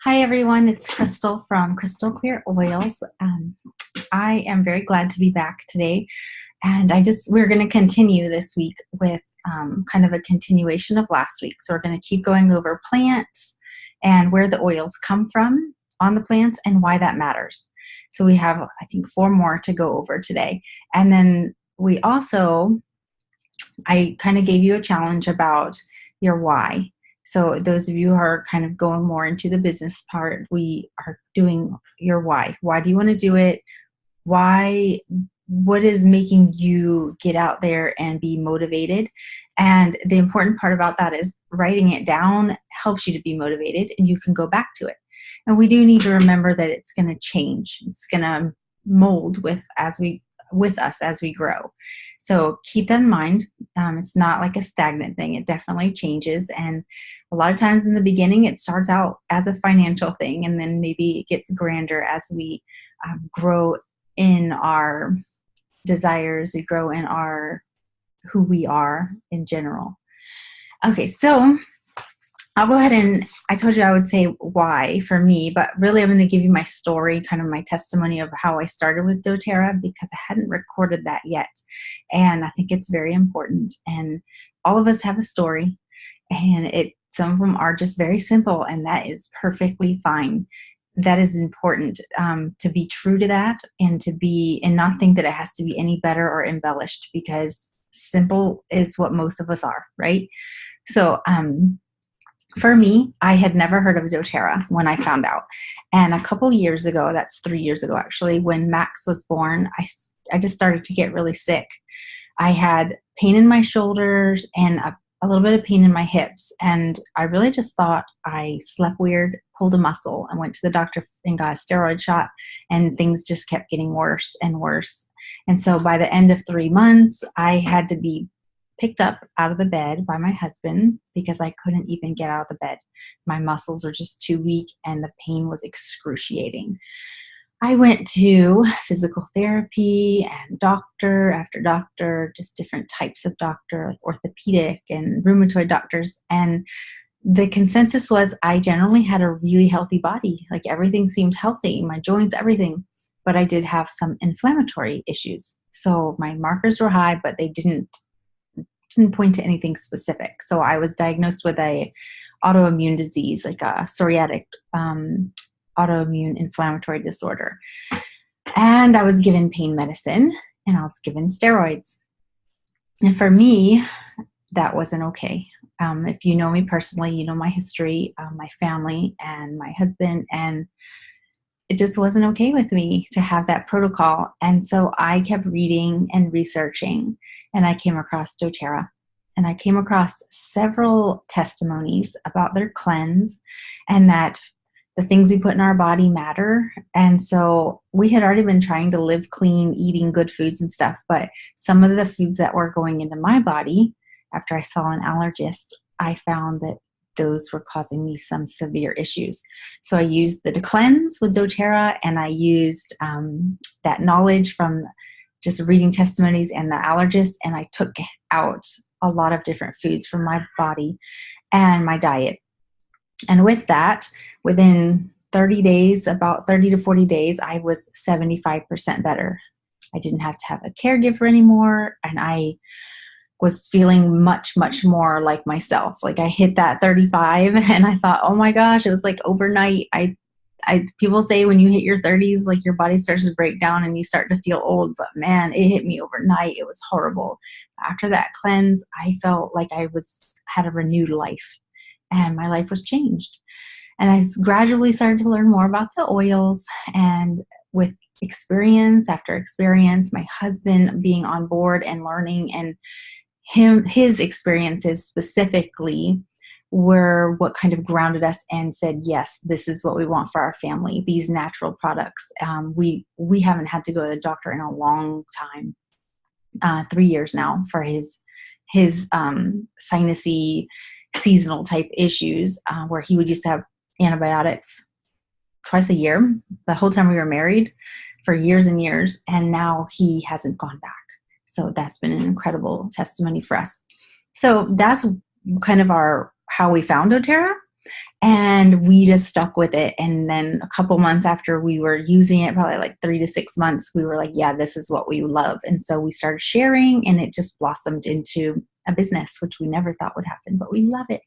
Hi everyone, it's Crystal from Crystal Clear Oils. I am very glad to be back today, and we're going to continue this week with kind of a continuation of last week. So we're going to keep going over plants and where the oils come from on the plants and why that matters. So we have, I think, 4 more to go over today. And then I kind of gave you a challenge about your why. So those of you who are kind of going more into the business part, we are doing your why. Why do you want to do it? Why? What is making you get out there and be motivated? And the important part about that is writing it down helps you to be motivated, and you can go back to it. And we do need to remember that it's going to change. It's going to mold with us as we grow. So keep that in mind. It's not like a stagnant thing. It definitely changes. And a lot of times in the beginning, it starts out as a financial thing, and then maybe it gets grander as we grow in our desires, we grow in who we are in general. Okay, so I'll go ahead and I told you I would say why for me, but really I'm going to give you my story, kind of my testimony of how I started with doTERRA, because I hadn't recorded that yet. And I think it's very important. And all of us have a story, and some of them are just very simple, and that is perfectly fine. That is important to be true to that, and not think that it has to be any better or embellished, because simple is what most of us are, right? So, for me, I had never heard of doTERRA when I found out. And a couple years ago, that's 3 years ago actually, when Max was born, I just started to get really sick. I had pain in my shoulders and a little bit of pain in my hips. And I really just thought I slept weird, pulled a muscle, and went to the doctor and got a steroid shot. And things just kept getting worse and worse. And so by the end of 3 months, I had to be picked up out of the bed by my husband because I couldn't even get out of the bed. My muscles were just too weak, and the pain was excruciating. I went to physical therapy and doctor after doctor, just different types of doctor, like orthopedic and rheumatoid doctors. And the consensus was I generally had a really healthy body. Like everything seemed healthy, my joints, everything. But I did have some inflammatory issues. So my markers were high, but they didn't point to anything specific. So I was diagnosed with a autoimmune disease, like a psoriatic autoimmune inflammatory disorder. And I was given pain medicine, and I was given steroids. And for me, that wasn't okay. If you know me personally, you know my history, my family, and my husband, and it just wasn't okay with me to have that protocol. And so I kept reading and researching, and I came across doTERRA. And I came across several testimonies about their cleanse, and that the things we put in our body matter. And so we had already been trying to live clean, eating good foods and stuff, but some of the foods that were going into my body, after I saw an allergist, I found that those were causing me some severe issues. So I used the cleanse with doTERRA, and I used that knowledge from just reading testimonies and the allergist, and I took out a lot of different foods from my body and my diet. And with that, within 30 days, about 30 to 40 days, I was 75% better. I didn't have to have a caregiver anymore, and I was feeling much, much more like myself. Like I hit that 35, and I thought, oh my gosh, it was like overnight. People say when you hit your 30s, like your body starts to break down and you start to feel old, but man, it hit me overnight. It was horrible. After that cleanse, I felt like I had a renewed life, and my life was changed. And I gradually started to learn more about the oils, and with experience after experience, my husband being on board and learning, and his experiences specifically were what kind of grounded us and said, yes, this is what we want for our family, these natural products. We haven't had to go to the doctor in a long time, 3 years now, for his sinusy seasonal type issues, where he would used to have antibiotics twice a year the whole time we were married for years and years, and now he hasn't gone back. So that's been an incredible testimony for us. So that's kind of how we found doTERRA. And we just stuck with it. And then a couple months after we were using it, probably like 3 to 6 months, we were like, yeah, this is what we love. And so we started sharing, and it just blossomed into a business, which we never thought would happen, but we love it.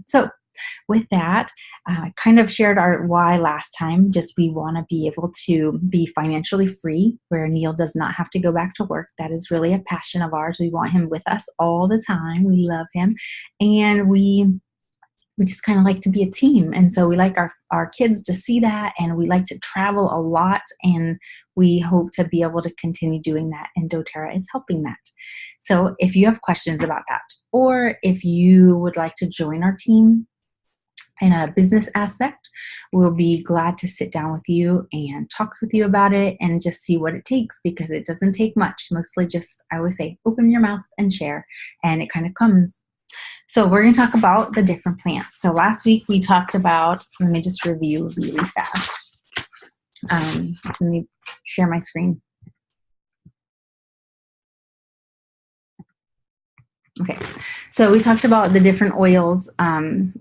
So with that, I kind of shared our why last time. Just we want to be able to be financially free, where Neil does not have to go back to work. That is really a passion of ours. We want him with us all the time. We love him. And we just kind of like to be a team. And so we like our kids to see that, and we like to travel a lot, and we hope to be able to continue doing that, and doTERRA is helping that. So if you have questions about that, or if you would like to join our team in a business aspect, we'll be glad to sit down with you and talk with you about it and just see what it takes, because it doesn't take much. Mostly just, I always say, open your mouth and share, and it kind of comes. So we're going to talk about the different plants. So last week we talked about, let me just review really fast. Let me share my screen. Okay, so we talked about the different oils on,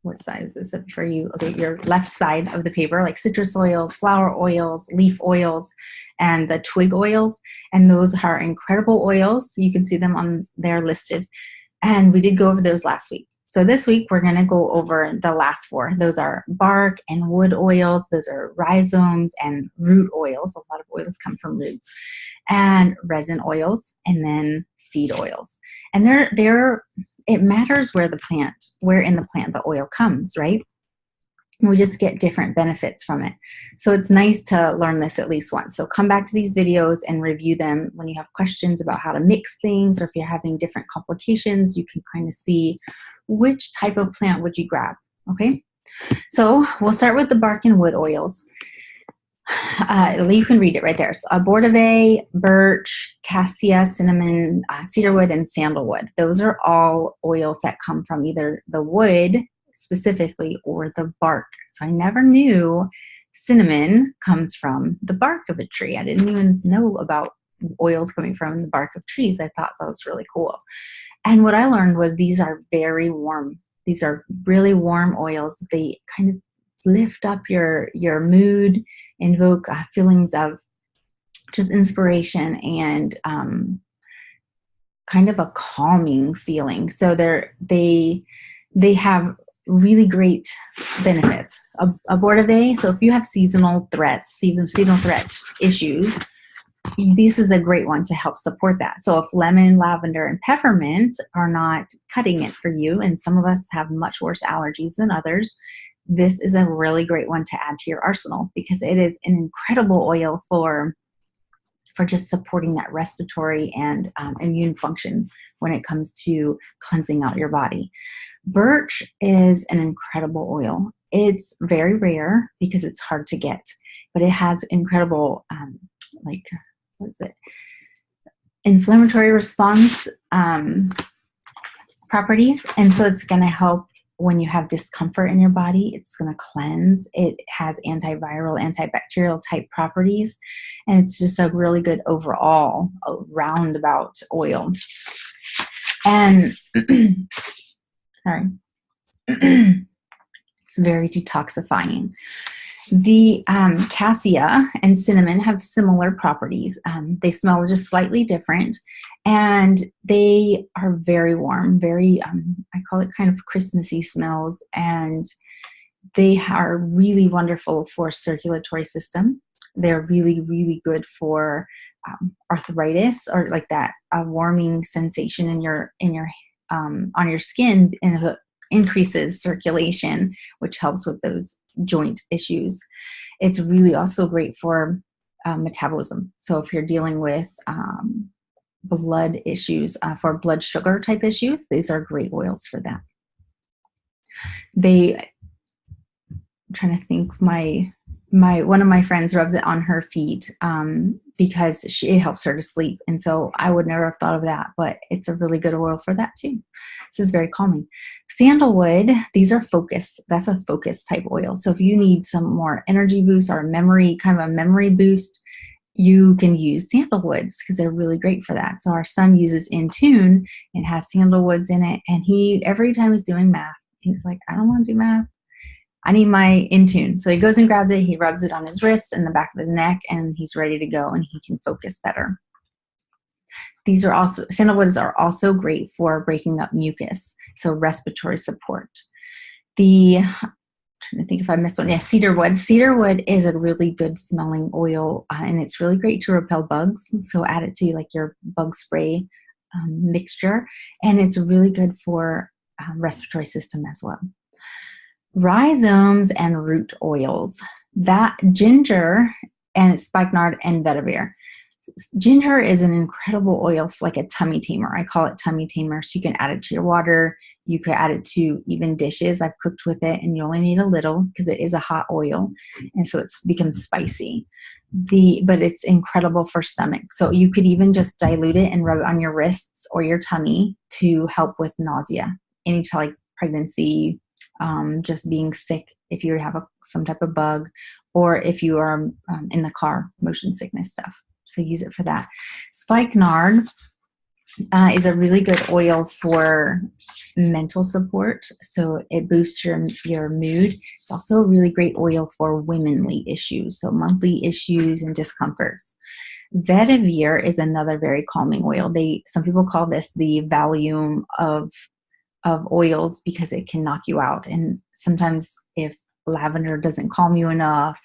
what side is this up for you? Okay, your left side of the paper, like citrus oils, flower oils, leaf oils, and the twig oils. And those are incredible oils. You can see them on there listed. And we did go over those last week. So this week, we're going to go over the last 4. Those are bark and wood oils. Those are rhizomes and root oils. A lot of oils come from roots. And resin oils, and then seed oils. And it matters where in the plant the oil comes, right? We just get different benefits from it. So it's nice to learn this at least once. So come back to these videos and review them when you have questions about how to mix things, or if you're having different complications, you can kind of see which type of plant would you grab, okay? So we'll start with the bark and wood oils. You can read it right there. It's abortive, birch, cassia, cinnamon, cedarwood, and sandalwood. Those are all oils that come from either the wood specifically or the bark. So I never knew cinnamon comes from the bark of a tree. I didn't even know about oils coming from the bark of trees. I thought that was really cool. And what I learned was these are very warm. These are really warm oils. They kind of lift up your mood, invoke feelings of just inspiration and kind of a calming feeling. So they have really great benefits. Abortive, so if you have seasonal threat issues, this is a great one to help support that. So if lemon, lavender, and peppermint are not cutting it for you, and some of us have much worse allergies than others, this is a really great one to add to your arsenal, because it is an incredible oil for just supporting that respiratory and immune function when it comes to cleansing out your body. Birch is an incredible oil. It's very rare because it's hard to get, but it has incredible, inflammatory response properties. And so it's going to help when you have discomfort in your body. It's going to cleanse. It has antiviral, antibacterial type properties. And it's just a really good overall roundabout oil. And sorry, it's very detoxifying. The cassia and cinnamon have similar properties. They smell just slightly different, and they are very warm, very, I call it kind of Christmassy smells, and they are really wonderful for circulatory system. They're really, really good for arthritis, or like that warming sensation in your on your skin, and it increases circulation, which helps with those joint issues. It's really also great for metabolism. So if you're dealing with blood issues, for blood sugar type issues, these are great oils for that. I'm trying to think, one of my friends rubs it on her feet because it helps her to sleep. And so I would never have thought of that, but it's a really good oil for that too. This is very calming. Sandalwood, these are focus. That's a focus type oil. So if you need some more energy boost or kind of a memory boost, you can use sandalwoods because they're really great for that. So our son uses In Tune. It has sandalwoods in it. And every time he's doing math, He's like, I don't want to do math. I need my Intune. So he goes and grabs it. He rubs it on his wrists and the back of his neck, and he's ready to go, and he can focus better. These are also, sandalwoods are also great for breaking up mucus, so respiratory support. I'm trying to think if I missed one. Yeah, cedarwood. Cedarwood is a really good smelling oil, and it's really great to repel bugs. So add it to like your bug spray mixture, and it's really good for respiratory system as well. Rhizomes and root oils. That ginger and spikenard and vetiver. Ginger is an incredible oil, like a tummy tamer. I call it tummy tamer. So you can add it to your water. You could add it to even dishes. I've cooked with it, and you only need a little because it is a hot oil, and so it becomes spicy. But it's incredible for stomach. So you could even just dilute it and rub it on your wrists or your tummy to help with nausea. Anytime like pregnancy, just being sick if you have some type of bug, or if you are in the car, motion sickness stuff. So use it for that. Spikenard is a really good oil for mental support. So it boosts your mood. It's also a really great oil for womanly issues, so monthly issues and discomforts. Vetiver is another very calming oil. Some people call this the Valium of oils because it can knock you out. And sometimes if lavender doesn't calm you enough,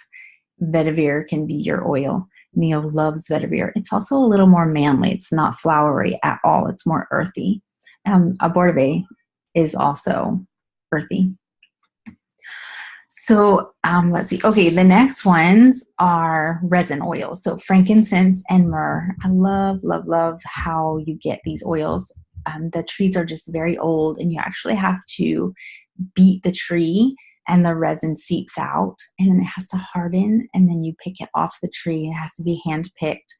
vetiver can be your oil. Neil loves vetiver. It's also a little more manly. It's not flowery at all. It's more earthy. Abortive is also earthy. So let's see. Okay, the next ones are resin oils. So frankincense and myrrh. I love, love, love how you get these oils. The trees are just very old, and you actually have to beat the tree, and the resin seeps out, and then it has to harden, and then you pick it off the tree. It has to be hand picked.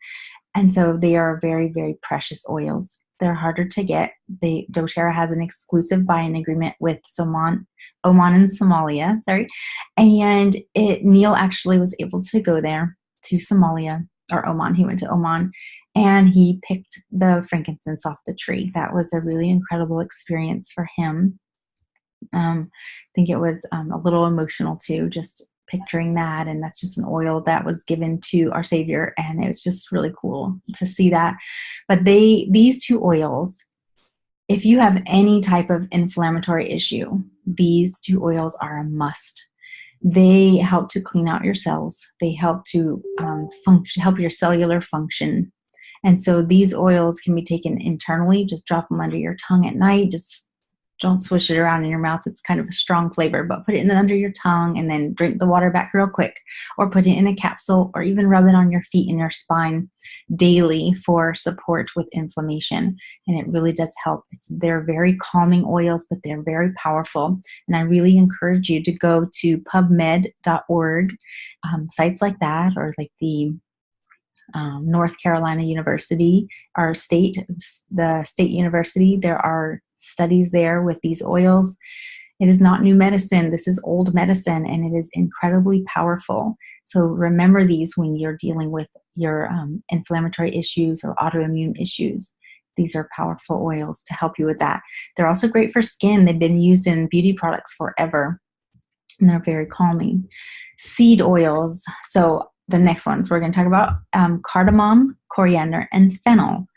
And so they are very, very precious oils. They're harder to get. doTERRA has an exclusive buying agreement with Oman and Somalia, and Neil actually was able to go there to Somalia or Oman. He went to Oman, and he picked the frankincense off the tree. That was a really incredible experience for him. I think it was a little emotional too, just picturing that. And that's just an oil that was given to our Savior. And it was just really cool to see that. But these two oils, if you have any type of inflammatory issue, these two oils are a must. They help to clean out your cells. They help to help your cellular function. And so these oils can be taken internally. Just drop them under your tongue at night. Just don't swish it around in your mouth. It's kind of a strong flavor, but put it under your tongue and then drink the water back real quick, or put it in a capsule, or even rub it on your feet and your spine daily for support with inflammation. And it really does help. They're very calming oils, but they're very powerful. And I really encourage you to go to pubmed.org, sites like that, or like the North Carolina University, the state university. There are studies there with these oils. It is not new medicine. This is old medicine, and it is incredibly powerful. So remember these when you're dealing with your inflammatory issues or autoimmune issues. These are powerful oils to help you with that. They're also great for skin. They've been used in beauty products forever, and they're very calming. Seed oils. So the next ones we're going to talk about cardamom, coriander, and fennel.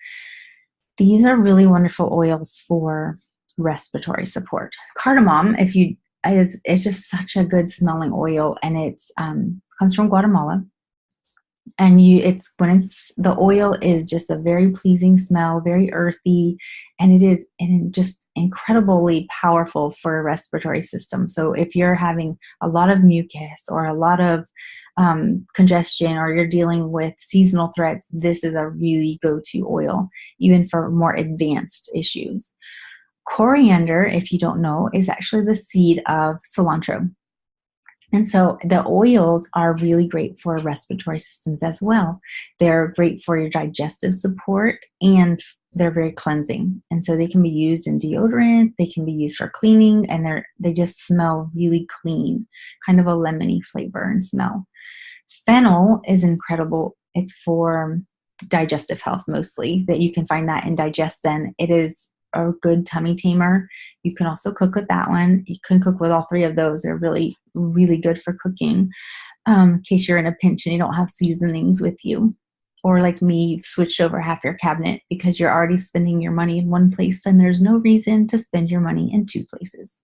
These are really wonderful oils for respiratory support. Cardamom, it's just such a good smelling oil, and it's comes from Guatemala. And the oil is just a very pleasing smell, very earthy, and it is just incredibly powerful for a respiratory system. So if you're having a lot of mucus or a lot of congestion, or you're dealing with seasonal threats, this is a really go-to oil, even for more advanced issues. Coriander, if you don't know, is actually the seed of cilantro. And so the oils are really great for respiratory systems as well. They're great for your digestive support, and they're very cleansing. And so they can be used in deodorant, they can be used for cleaning, and they just smell really clean, kind of a lemony flavor and smell. Fennel is incredible. It's for digestive health mostly, that you can find that in DigestZen. It is a good tummy tamer. You can also cook with that one. You can cook with all three of those. They're really, really good for cooking, in case you're in a pinch and you don't have seasonings with you. Or like me, you've switched over half your cabinet because you're already spending your money in one place and there's no reason to spend your money in two places.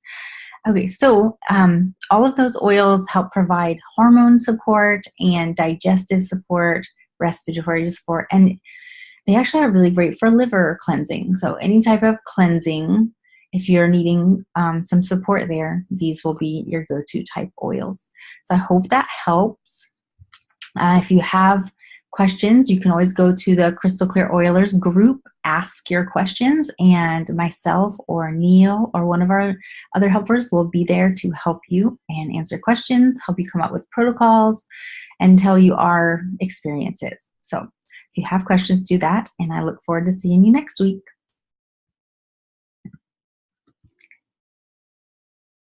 Okay, so all of those oils help provide hormone support and digestive support, respiratory support, and they actually are really great for liver cleansing. So any type of cleansing, if you're needing some support there, these will be your go-to type oils. So I hope that helps. If you have questions, you can always go to the Crystal Clear Oilers group, ask your questions, and myself or Neil or one of our other helpers will be there to help you and answer questions, help you come up with protocols, and tell you our experiences. So if you have questions, do that, and I look forward to seeing you next week.